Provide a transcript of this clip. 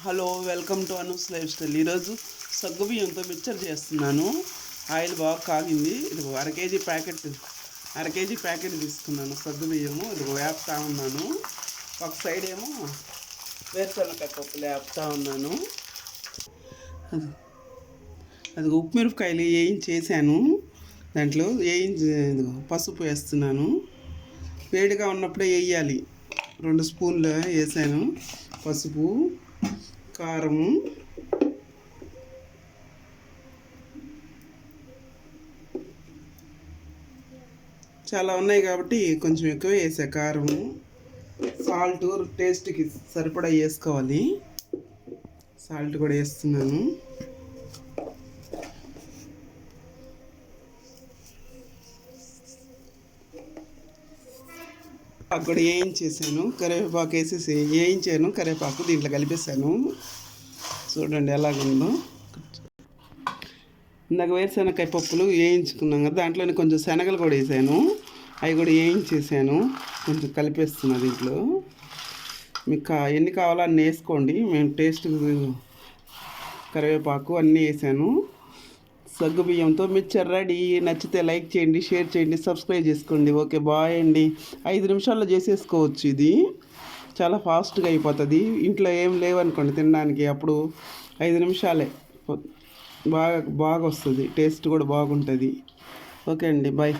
Hello, welcome to Anu's lifestyle. ఈరోజు సగ్గుబియ్యంతో mixture చేస్తున్నాను. ఆయిల్ బాగా కాగింది. ఇది అర కేజీ ప్యాకెట్ తీసుకున్నాను సగ్గుబియ్యము. ఇది వేపుతా ఉన్నాను. ఒక సైడ్ ఏమో వేరుశనగకాయ పప్పులు వేపుతా ఉన్నాను. అది ఉప్పు మిరపకాయలు వేయించేసాను. దాంట్లో పసుపు వేస్తున్నాను. వేడిగా ఉన్నప్పుడే వేయాలి. 2 స్పూన్లు వేసాను పసుపు, కారము, చాలా ఉన్నాయి కాబట్టి కొంచెం ఎక్కువ వేసా. కారము, సాల్ట్ టేస్ట్కి సరిపడా వేసుకోవాలి. సాల్ట్ కూడా వేస్తున్నాను. అక్కడ వేయించేసాను. కరివేపాకు వేసేసి వేయించాను. కరివేపాకు దీంట్లో కలిపేసాను. చూడండి ఎలాగుందో. ఇందాక వేరుశనగకాయ పప్పులు వేయించుకున్నాం కదా, దాంట్లోనే కొంచెం శనగలు కూడా వేసాను. అవి కూడా వేయించేసాను. కొంచెం కలిపేస్తున్నా దీంట్లో. మీకు ఎన్ని కావాలో అన్నీ వేసుకోండి. మేము టేస్ట్ కరివేపాకు అన్నీ వేసాను. సగ్గుబియ్యంతో మిక్చర్ రెడీ. నచ్చితే లైక్ చేయండి, షేర్ చేయండి, సబ్స్క్రైబ్ చేసుకోండి. ఓకే, బాయ్ అండి. 5 నిమిషాల్లో చేసేసుకోవచ్చు. ఇది చాలా ఫాస్ట్గా అయిపోతుంది. ఇంట్లో ఏం లేవనుకోండి తినడానికి, అప్పుడు 5 నిమిషాలే. బాగా వస్తుంది. టేస్ట్ కూడా బాగుంటుంది. ఓకే అండి, బాయ్.